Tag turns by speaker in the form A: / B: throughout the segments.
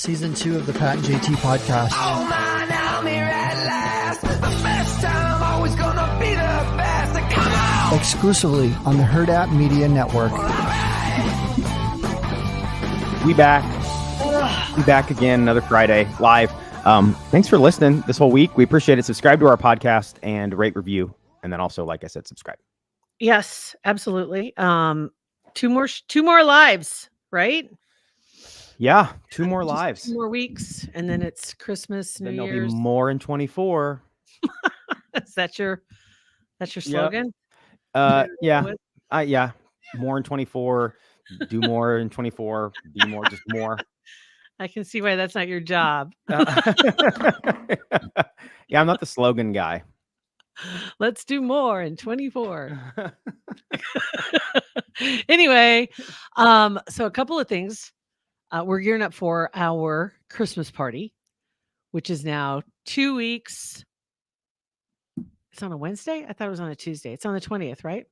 A: Season 2 of the Pat and JT podcast.
B: Oh man, I'm here at last. The best time, always gonna be the best. Come on!
A: Exclusively on the Herd App Media Network.
C: We back again, another Friday live. Thanks for listening this whole week. We appreciate it. Subscribe to our podcast and rate, review, and then also, like I said, subscribe.
D: Yes, absolutely. Two more lives, right?
C: Yeah, two more
D: Just
C: lives.
D: 2 more weeks, and then it's Christmas, New
C: Then there'll
D: Year's.
C: be more in 24.
D: Is that your slogan?
C: Yeah, more in 24. Do more in 24. Be more, just more.
D: I can see why that's not your job.
C: Yeah, I'm not the slogan guy.
D: Let's do more in 24. Anyway, so a couple of things. We're gearing up for our Christmas party, which is now 2 weeks. It's on a Wednesday? I thought it was on a Tuesday. It's on the 20th, right?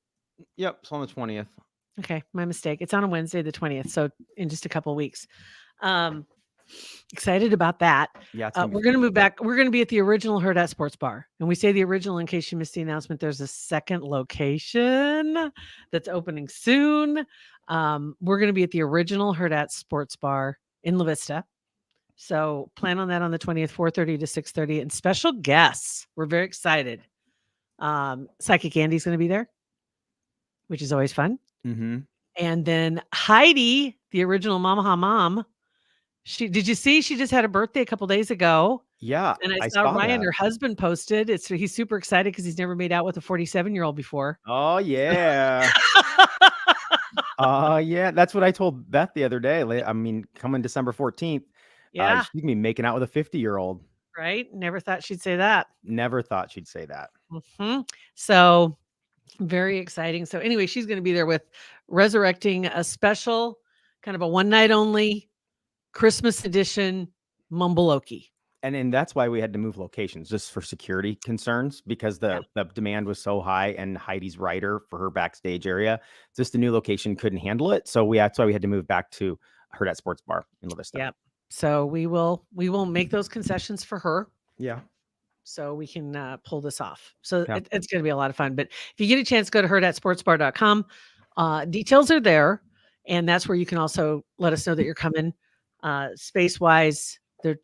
C: Yep, it's on the 20th.
D: Okay, my mistake. It's on a Wednesday, the 20th. So in just a couple of weeks. Excited about that.
C: Yeah,
D: We're going to move back. We're going to be at the original Herd at Sports Bar. And we say the original in case you missed the announcement. There's a second location that's opening soon. We're going to be at the original Herd at Sports Bar in La Vista. So plan on that on the 20th, 4:30 to 6:30. And special guests. We're very excited. Psychic Andy's going to be there, which is always fun.
C: Mm-hmm.
D: And then Heidi, the original Mamaha Mom, did you see she just had a birthday a couple days ago?
C: Yeah,
D: And I saw Ryan, her husband, posted. He's super excited because he's never made out with a 47-year-old before.
C: Oh yeah. Yeah. That's what I told Beth the other day. I mean, coming December 14th.
D: Yeah.
C: She's gonna be making out with a 50-year-old.
D: Right. Never thought she'd say that.
C: Never thought she'd say that.
D: Mm-hmm. So very exciting. So anyway, she's going to be there with resurrecting a special kind of a one night only Christmas edition Mumbleoki.
C: And that's why we had to move locations, just for security concerns, because the demand was so high, and Heidi's writer for her backstage area, just the new location couldn't handle it. So that's why we had to move back to Herd at Sports Bar in La Vista.
D: Yep. So we will make those concessions for her.
C: Yeah.
D: So we can pull this off. So it's going to be a lot of fun. But if you get a chance, go to herdatsportsbar.com. Details are there. And that's where you can also let us know that you're coming. Space-wise,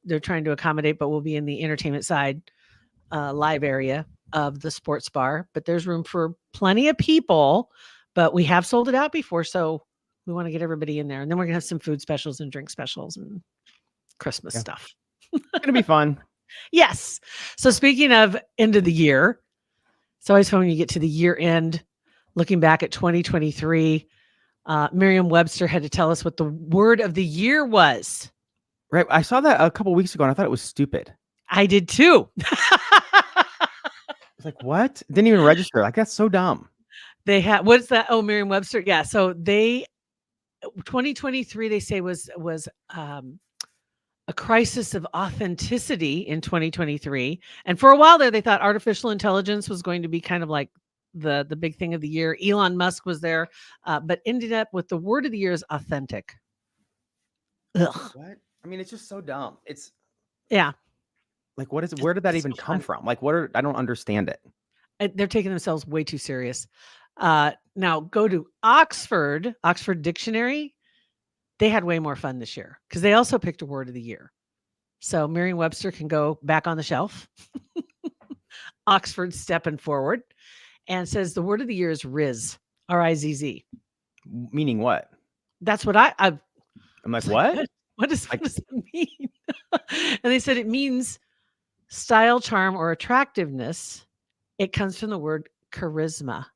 D: they're trying to accommodate, but we'll be in the entertainment side live area of the sports bar. But there's room for plenty of people. But we have sold it out before, so we want to get everybody in there. And then we're going to have some food specials and drink specials and Christmas stuff.
C: It's going to be fun.
D: Yes. So speaking of end of the year, it's always fun when you get to the year end, looking back at 2023. Merriam-Webster had to tell us what the word of the year was.
C: Right. I saw that a couple weeks ago and I thought it was stupid.
D: I did too.
C: I was like, what? Didn't even register. Like, that's so dumb.
D: They had, what's that? Oh, Merriam-Webster. Yeah. So 2023, they say was a crisis of authenticity in 2023. And for a while there, they thought artificial intelligence was going to be kind of like the big thing of the year. Elon Musk was there, but ended up with the word of the year is authentic. Ugh.
C: What? I mean, it's just so dumb. It's like, what is it? Where did that even come from? Like, I don't understand it.
D: They're taking themselves way too serious. Now go to Oxford Dictionary. They had way more fun this year because they also picked a word of the year. So Merriam-Webster can go back on the shelf. Oxford stepping forward and says the word of the year is Rizz, R-I-Z-Z.
C: Meaning what?
D: That's what
C: I'm like, what?
D: What does that mean? And they said it means style, charm, or attractiveness. It comes from the word charisma.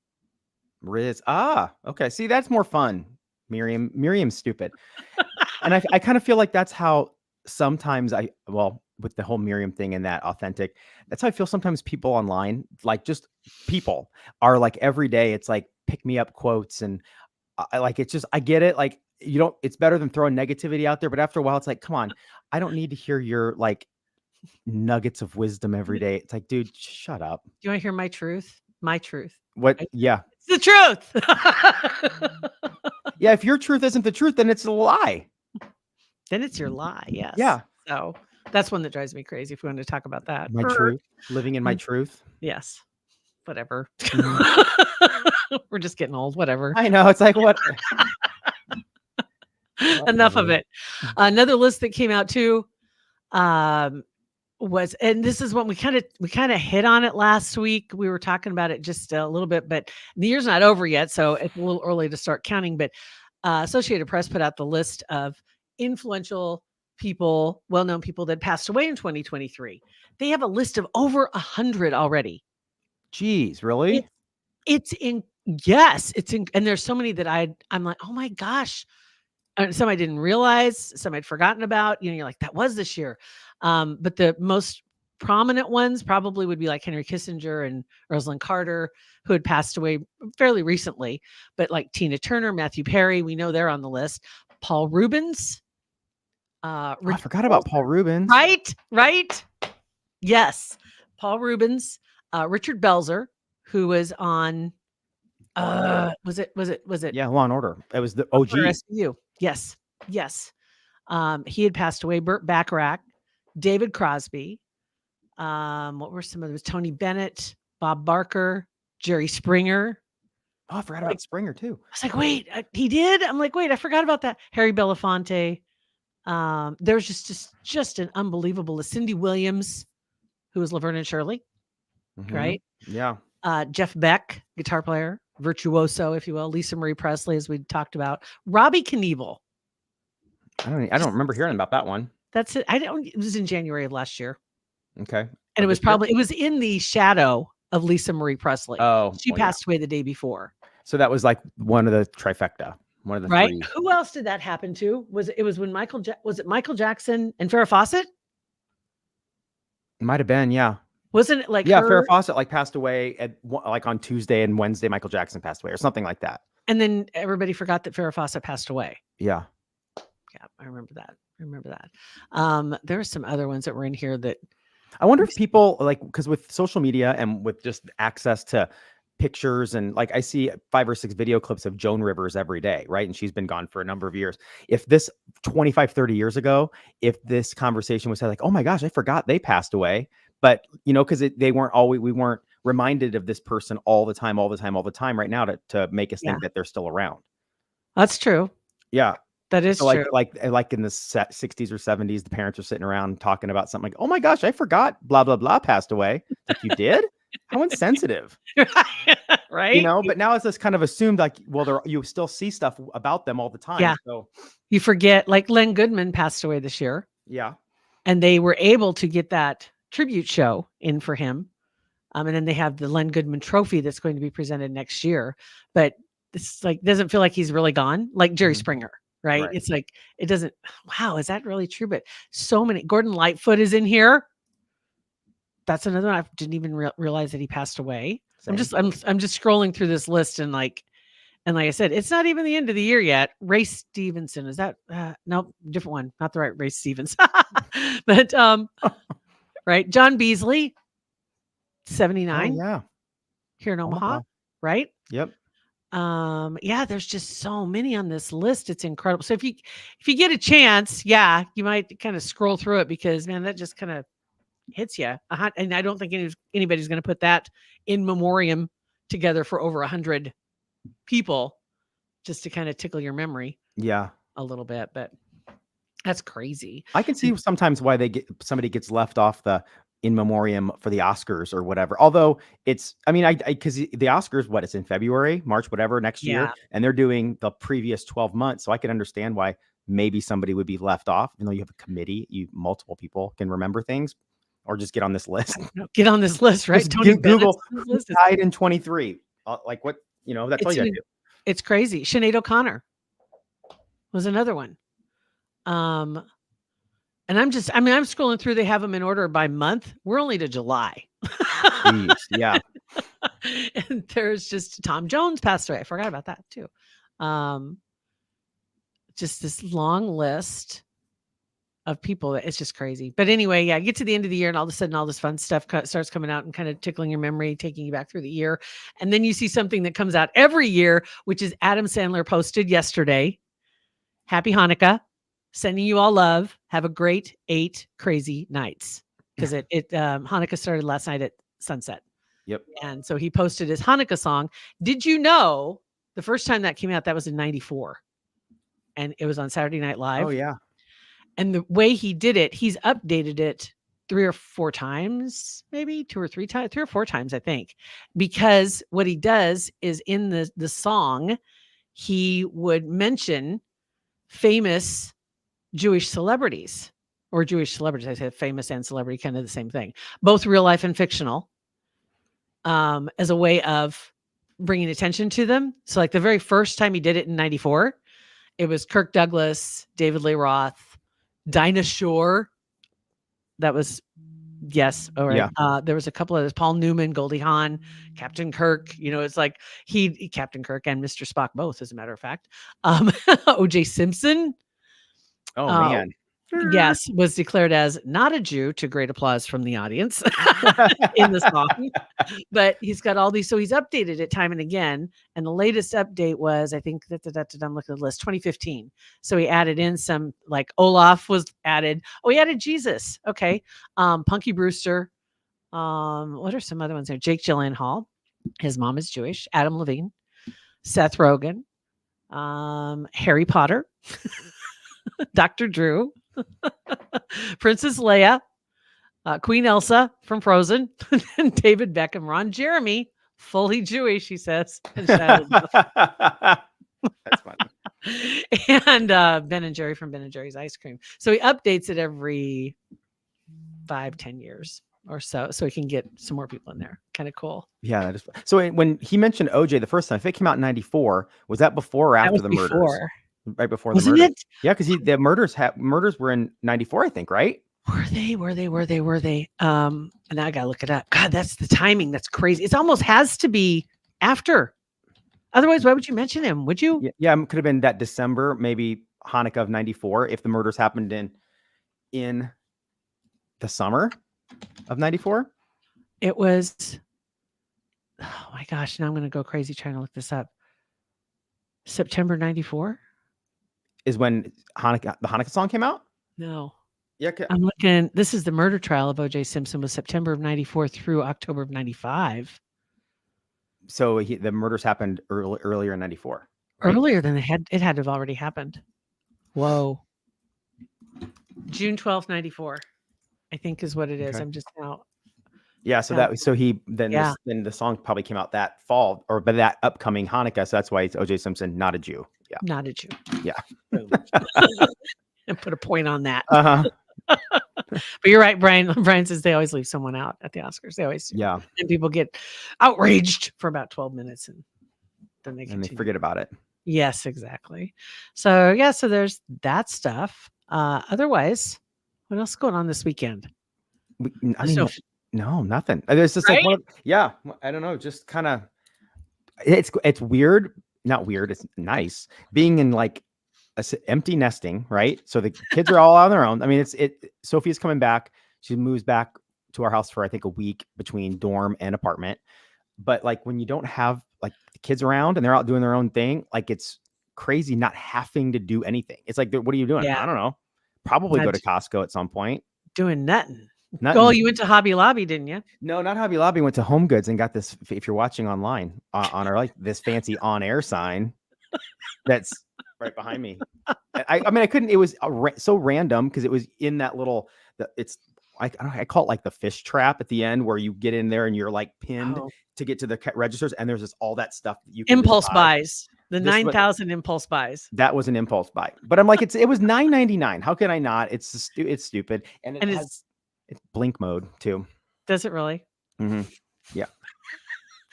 C: Rizz. Okay. See, that's more fun. Miriam's stupid. And I kind of feel like that's how sometimes with the whole Miriam thing and that authentic, that's how I feel sometimes people online, like just people are like every day. It's like pick me up quotes. And it's just, I get it. Like, it's better than throwing negativity out there. But after a while, it's like, come on, I don't need to hear your like nuggets of wisdom every day. It's like, dude, shut up.
D: Do you want to hear my truth? My truth.
C: What? Yeah.
D: It's the truth.
C: Yeah. If your truth isn't the truth, then it's a lie.
D: Then it's your lie. Yes.
C: Yeah.
D: So that's one that drives me crazy if we want to talk about that.
C: My truth. Living in my truth.
D: Yes. Whatever.
C: Mhm.
D: We're just getting old. Whatever.
C: I know. It's like, what?
D: Enough of
C: Whatever.
D: it. Another list that came out too was, and this is what we kind of hit on it last week. We were talking about it just a little bit, but the year's not over yet, so it's a little early to start counting. But Associated Press put out the list of influential people, well-known people that passed away in 2023. They have a list of over 100 already.
C: Jeez, really?
D: It's in, yes, it's in, and there's so many that I'm like, oh my gosh. And some I didn't realize, some I'd forgotten about. You're like, that was this year. But the most prominent ones probably would be like Henry Kissinger and Rosalind Carter, who had passed away fairly recently. But like Tina Turner, Matthew Perry, we know they're on the list. Paul Rubens.
C: I forgot about Paul Rubens.
D: Right. Yes. Paul Rubens, Richard Belzer, who was on, was it?
C: Yeah, Law and Order. It was the OG.
D: SVU. Yes. He had passed away. Burt Bacharach, David Crosby. What were some of those? Tony Bennett, Bob Barker, Jerry Springer.
C: Oh, I forgot about Springer too.
D: I was like, wait, he did? I'm like, wait, I forgot about that. Harry Belafonte. There's just an unbelievable list. Cindy Williams, who was Laverne and Shirley, right?
C: Yeah.
D: Jeff Beck, guitar player, virtuoso, if you will. Lisa Marie Presley, as we talked about. Robbie Knievel.
C: I don't remember hearing about that one.
D: That's it. It was in January of last year.
C: Okay.
D: And it was in the shadow of Lisa Marie Presley.
C: Oh,
D: she passed away the day before.
C: So that was like one of the trifecta, one of the
D: right.
C: three.
D: Who else did that happen to? Was it when was it Michael Jackson and Farrah Fawcett?
C: Might have been, yeah.
D: Wasn't it like
C: Farrah Fawcett like passed away like on Tuesday, and Wednesday Michael Jackson passed away or something like that.
D: And then everybody forgot that Farrah Fawcett passed away.
C: Yeah.
D: Yeah, I remember that. There were some other ones that were in here that
C: I wonder if people because with social media and with just access to pictures and I see 5 or 6 video clips of Joan Rivers every day, right? And she's been gone for a number of years. If this 25, 30 years ago, if this conversation was said like, oh my gosh, I forgot they passed away. But, because we weren't reminded of this person all the time right now to make us think that they're still around.
D: That's true.
C: Yeah.
D: That is true.
C: Like in the 60s or 70s, the parents are sitting around talking about something like, oh my gosh, I forgot blah, blah, blah passed away. Like, you did? How insensitive.
D: Right.
C: But now it's just kind of assumed you still see stuff about them all the time.
D: Yeah.
C: So
D: you forget, like Len Goodman passed away this year.
C: Yeah.
D: And they were able to get that tribute show in for him. And then they have the Len Goodman trophy that's going to be presented next year. But it's doesn't feel like he's really gone, like Jerry Springer, right? It's like, it doesn't, wow, is that really true? But so many, Gordon Lightfoot is in here. That's another one. I didn't even realize that he passed away. I'm just scrolling through this list and like I said, it's not even the end of the year yet. Ray Stevenson, is that, nope, different one. Not the right Ray Stevens, but, right. John Beasley, 79.
C: Oh, yeah.
D: Here in Omaha. Right.
C: Yep.
D: There's just so many on this list. It's incredible. So if you get a chance, you might kind of scroll through it because man, that just kind of hits you. And I don't think anybody's going to put that in memoriam together for over 100 people just to kind of tickle your memory.
C: Yeah.
D: A little bit, but that's crazy.
C: I can see sometimes why somebody gets left off the in memoriam for the Oscars or whatever. Although because the Oscars, it's in February, March, whatever, next year. And they're doing the previous 12 months. So I can understand why maybe somebody would be left off, even though you have a committee, multiple people can remember things or just get on this list.
D: Get on this list, right?
C: Tony Google who died in 23. What, that's all you got to do.
D: It's crazy. Sinead O'Connor was another one. And I'm scrolling through. They have them in order by month. We're only to July.
C: Jeez, yeah.
D: And there's just Tom Jones passed away. I forgot about that too. Just this long list of people that it's just crazy. But anyway, get to the end of the year and all of a sudden all this fun stuff starts coming out and kind of tickling your memory, taking you back through the year. And then you see something that comes out every year, which is Adam Sandler posted yesterday. Happy Hanukkah. Sending you all love. Have a great 8 crazy nights. Because Hanukkah started last night at sunset.
C: Yep.
D: And so he posted his Hanukkah song. Did you know the first time that came out, that was in 94? And it was on Saturday Night Live.
C: Oh, yeah.
D: And the way he did it, he's updated it 3 or 4 times, maybe 2 or 3 times, 3 or 4 times, I think. Because what he does is in the song, he would mention famous Jewish celebrities. Or Jewish celebrities. I said famous and celebrity, kind of the same thing. Both real life and fictional, as a way of bringing attention to them. So like the very first time he did it in 94, it was Kirk Douglas, David Lee Roth, Dinah Shore. That was, yes. All right.
C: Yeah.
D: There was a couple of others, Paul Newman, Goldie Hawn, Captain Kirk. It's like Captain Kirk and Mr. Spock, both, as a matter of fact. O.J. Simpson.
C: Oh, man.
D: Yes, was declared as not a Jew, to great applause from the audience in the song. But he's got all these, so he's updated it time and again. And the latest update was, I think I'm looking at the list, 2015. So he added in some, like Olaf was added. Oh, he added Jesus. Okay. Punky Brewster. What are some other ones there? Jake Gyllenhaal. His mom is Jewish. Adam Levine. Seth Rogen. Harry Potter. Dr. Drew. Princess Leia, Queen Elsa from Frozen, and David Beckham, Ron Jeremy, fully Jewish, he says. And
C: That's
D: funny. And Ben and Jerry from Ben and Jerry's Ice Cream. So he updates it every 5-10 years or so he can get some more people in there. Kind of cool.
C: Yeah, that is. So when he mentioned OJ the first time, if it came out in 94, was that before or after the murders? Right before the
D: Wasn't
C: murders.
D: It?
C: Yeah, because the murders were in 94, I think, right?
D: Were they? And now I gotta look it up. God, that's the timing. That's crazy. It almost has to be after. Otherwise, why would you mention him? Would you?
C: Yeah, it could have been that December, maybe Hanukkah of 94, if the murders happened in the summer of 94.
D: It was, oh my gosh, now I'm gonna go crazy trying to look this up. September 94
C: is when the Hanukkah song came out?
D: No.
C: Yeah,
D: I'm looking. This is the murder trial of O.J. Simpson, was September of 94 through October of 95.
C: So the murders happened earlier in 94.
D: Right? Earlier than it had to have already happened. Whoa. June 12th, 94, I think is what it is. Okay. I'm just now.
C: Yeah, so then the song probably came out that fall or by that upcoming Hanukkah. So that's why it's O.J. Simpson, not a Jew. Yeah,
D: not a Jew.
C: Yeah,
D: and put a point on that.
C: Uh-huh.
D: But you're right, Brian. Brian says they always leave someone out at the Oscars. They always do.
C: Yeah,
D: and people get outraged for about 12 minutes, and then they
C: forget about it.
D: Yes, exactly. So so there's that stuff. Otherwise, what else is going on this weekend?
C: No, nothing. There's just right? I don't know. Just kind of, it's weird. Not weird. It's nice being in like empty nesting, right? So the kids are all on their own. I mean, Sophia's coming back. She moves back to our house for, I think, a week between dorm and apartment. But like when you don't have like the kids around and they're out doing their own thing, like it's crazy not having to do anything. It's like, what are you doing? Yeah. I don't know. Probably go to Costco at some point.
D: Doing nothing. Oh, you went to Hobby Lobby, didn't you?
C: No, not Hobby Lobby. Went to Home Goods and got this. If you're watching online on our this fancy on-air sign that's right behind me. I mean, I couldn't. It was so random because it was in that little. I call it like the fish trap at the end where you get in there and you're like pinned to get to the registers, and there's just all that stuff that you can
D: impulse buys. The 9,000 impulse buys.
C: That was an impulse buy, but I'm like, it was $9.99. How can I not? It's stupid, and it's blink mode too.
D: Does it really?
C: Mm-hmm. Yeah.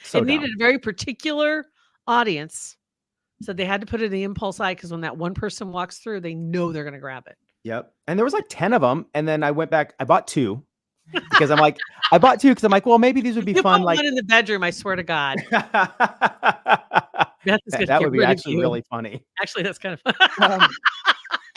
C: So
D: it needed a very particular audience. So they had to put it in the impulse eye because when that one person walks through, they know they're going to grab it.
C: Yep. And there was like 10 of them. And then I went back. I bought 2 because I'm like, well, maybe these would be fun. Like
D: one in the bedroom, I swear to God.
C: that would be actually really funny.
D: Actually, that's kind of fun.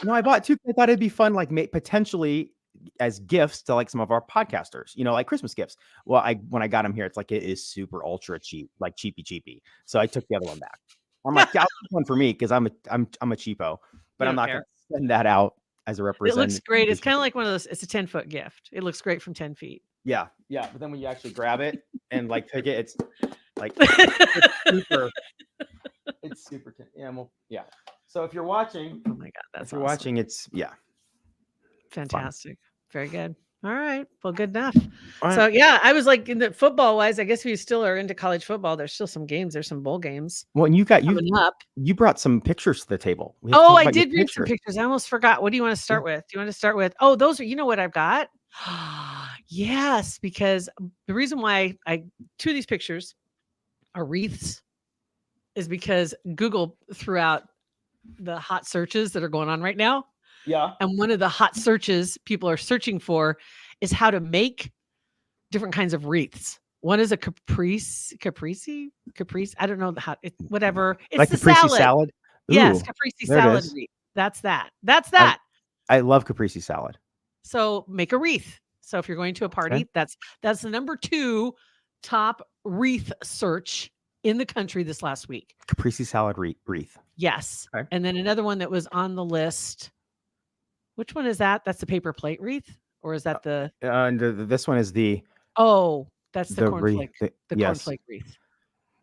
C: No, I bought 2. I thought it'd be fun, like potentially as gifts to like some of our podcasters, like Christmas gifts. Well, when I got them here, it's like it is super ultra cheap, like cheapy. So I took the other one back. I'm like, I'll take one for me because I'm a cheapo, but I'm not going to send that out as a
D: It
C: representation.
D: looks great. It's kind of like one of those. It's a 10-foot gift. It looks great from 10 feet.
C: Yeah. But then when you actually grab it and like pick it, it's like it's super. Yeah. So if you're watching,
D: Oh my God, that's
C: if you're
D: awesome.
C: watching, it's
D: Fantastic. Very good. All right. Well, good enough.
C: All right.
D: So yeah, I was like in the football wise, I guess if you still are into college football, there's still some games. There's some bowl games
C: Well, and
D: coming up.
C: you brought some pictures to the table. We have to
D: Oh,
C: talk
D: I
C: about your
D: did bring some pictures. I almost forgot. What do you want to start with? Do you want to start with? Oh, those are. You know what I've got? Yes, because the reason why two of these pictures are wreaths is because Google threw out the hot searches that are going on right now.
C: Yeah.
D: And one of the hot searches people are searching for is how to make different kinds of wreaths. One is a caprese. I don't know whatever. It's
C: Like
D: the
C: caprese
D: salad.
C: salad.
D: Yes,
C: Ooh,
D: caprese
C: there it
D: salad
C: is.
D: wreath. That's that.
C: I love caprese salad.
D: So make a wreath. So if you're going to a party, that's the number 2 top wreath search in the country this last week.
C: Caprese salad wreath.
D: Yes.
C: Okay.
D: And then another one that was on the list. Which one is that? That's the paper plate wreath, or is that the?
C: And this one is the.
D: Oh, that's the
C: wreath.
D: cornflake. The
C: Yes.
D: cornflake wreath.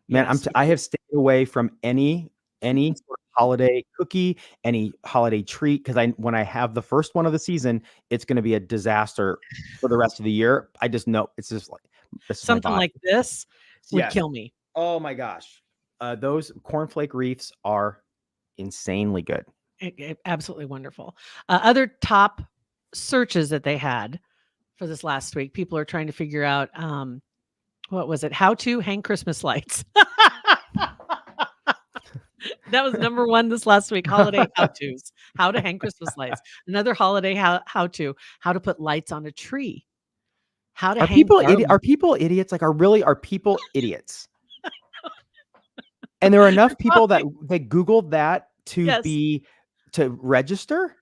C: Man,
D: Yes.
C: I have stayed away from any sort of holiday cookie, any holiday treat, because when I have the first one of the season, it's going to be a disaster for the rest of the year. I just know it's just like
D: something like this would
C: Yes.
D: kill me.
C: Oh my gosh, those cornflake wreaths are insanely good.
D: Absolutely wonderful. Other top searches that they had for this last week, people are trying to figure out what was it? How to hang Christmas lights. That was number 1 this last week. Holiday how-tos. How to hang Christmas lights. Another holiday how to put lights on a tree. How to
C: Are
D: hang
C: people
D: garlands.
C: Are people idiots? Like, are people idiots? And there are enough people that they Googled that to register.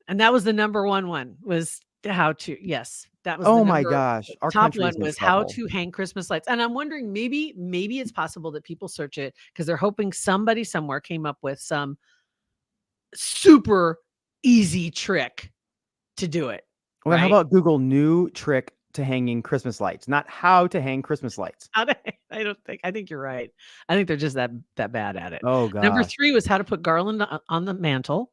D: And that was the number 1 was how to. Yes, that was.
C: Oh my gosh, our
D: top
C: country's
D: one
C: in
D: was how
C: trouble.
D: to hang Christmas lights. And I'm wondering, maybe it's possible that people search it because they're hoping somebody somewhere came up with some super easy trick to do it.
C: Well, how about Google new trick to hanging Christmas lights? Not how to hang Christmas lights.
D: I think you're right. I think they're just that bad at it.
C: Oh god.
D: Number 3 was how to put garland on the mantle.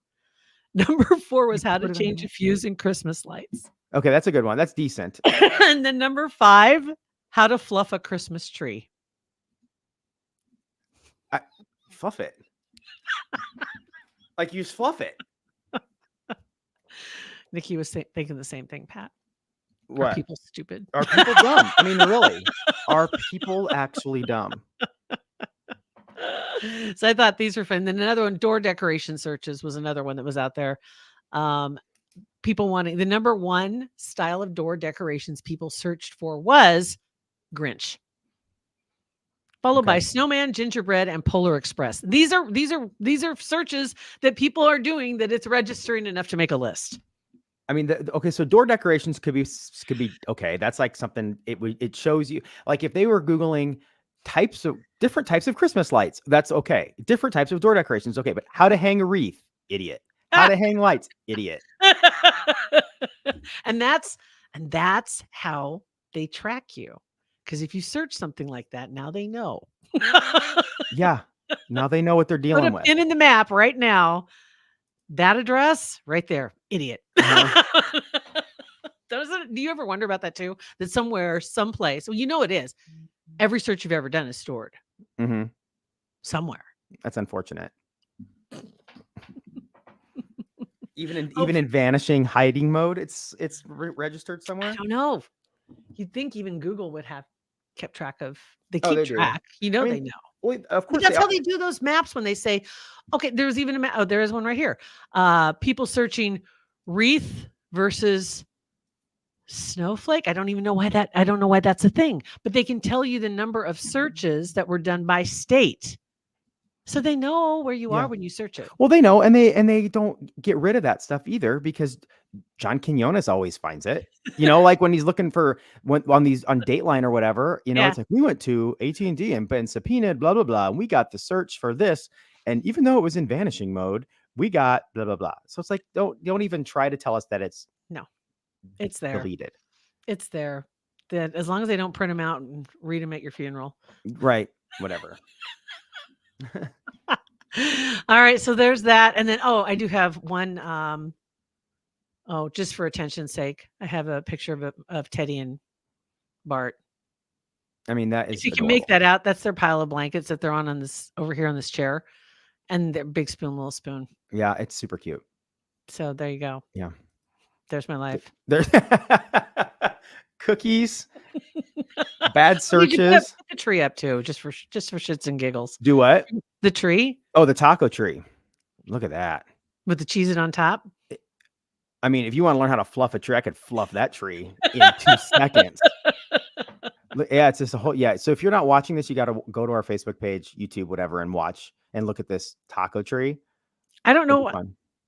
D: Number 4 was how to change a fuse in Christmas lights.
C: Okay, that's a good one. That's decent.
D: And then number 5, how to fluff a Christmas tree.
C: Fluff it. Like, you fluff it.
D: Nikki was thinking the same thing, Pat.
C: What?
D: Are people stupid?
C: Are people dumb? I mean, really? Are people actually dumb?
D: So I thought these were fun. Then another one, door decoration searches, was another one that was out there. People wanting the number 1 style of door decorations people searched for was Grinch, followed by snowman, gingerbread, and Polar Express. These are searches that people are doing that it's registering enough to make a list.
C: I mean, so door decorations could be okay. That's like something it shows you. Like, if they were Googling different types of Christmas lights, that's okay. Different types of door decorations, okay. But how to hang a wreath, idiot. How to hang lights, idiot.
D: And that's how they track you. Because if you search something like that, now they know.
C: Yeah. Now they know what they're dealing with.
D: Put a pin in the map right now. That address right there, idiot.
C: Uh-huh.
D: Do you ever wonder about that too? That someplace, well, it is. Every search you've ever done is stored somewhere.
C: That's unfortunate. Even in vanishing hiding mode, it's registered somewhere.
D: I don't know. You'd think even Google would have kept track of. They keep
C: they
D: track.
C: do.
D: They know.
C: Well, of course,
D: But that's how they do those maps when they say, okay, there's even a map. Oh, there is one right here. People searching wreath versus snowflake. I don't know why that's a thing, but they can tell you the number of searches that were done by state. So they know where you are when you search it.
C: Well, they know, and they don't get rid of that stuff either, because John Quinones always finds it. Like when he's looking for on Dateline or whatever. It's like, we went to AT&T and been subpoenaed, blah blah blah, and we got the search for this. And even though it was in vanishing mode, we got blah blah blah. So it's like don't even try to tell us that it's
D: It's there.
C: deleted.
D: It's there. That as long as they don't print them out and read them at your funeral.
C: Right. Whatever.
D: All right. So there's that. And then, I do have one. Just for attention's sake, I have a picture of Teddy and Bart.
C: I mean, that is.
D: If you can make that out, that's their pile of blankets that they're on this over here on this chair, and their big spoon, little spoon.
C: Yeah, it's super cute.
D: So there you go.
C: Yeah.
D: There's my life.
C: There's cookies, bad searches.
D: You can put the tree up too, just for shits and giggles.
C: Do what?
D: The tree.
C: Oh, the taco tree. Look at that.
D: With the cheese on top.
C: I mean, if you want to learn how to fluff a tree, I could fluff that tree in 2 seconds. Yeah, it's just a whole. Yeah. So if you're not watching this, you got to go to our Facebook page, YouTube, whatever, and watch and look at this taco tree.
D: I don't know.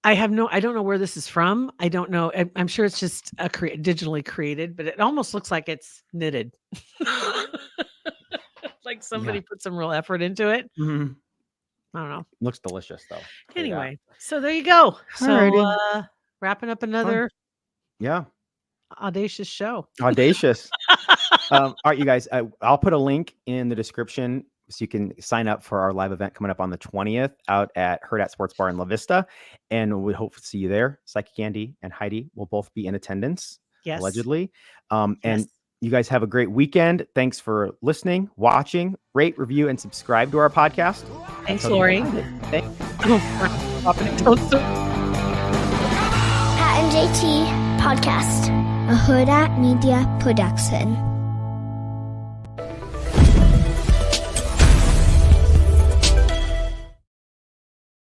D: I don't know where this is from. I don't know. I'm sure it's just digitally created, but it almost looks like it's knitted. Like somebody put some real effort into it.
C: Mm-hmm.
D: I don't know.
C: Looks delicious though.
D: Anyway, so there you go. So wrapping up another audacious show.
C: Audacious. All right, you guys, I'll put a link in the description so you can sign up for our live event coming up on the 20th out at Hurrdat Sports Bar in La Vista. And we hope to see you there. Psychic Andy and Heidi will both be in attendance, allegedly. And you guys have a great weekend. Thanks for listening, watching, rate, review, and subscribe to our podcast.
D: Thanks, Lori.
E: Pat and JT Podcast, a Hurrdat Media Production.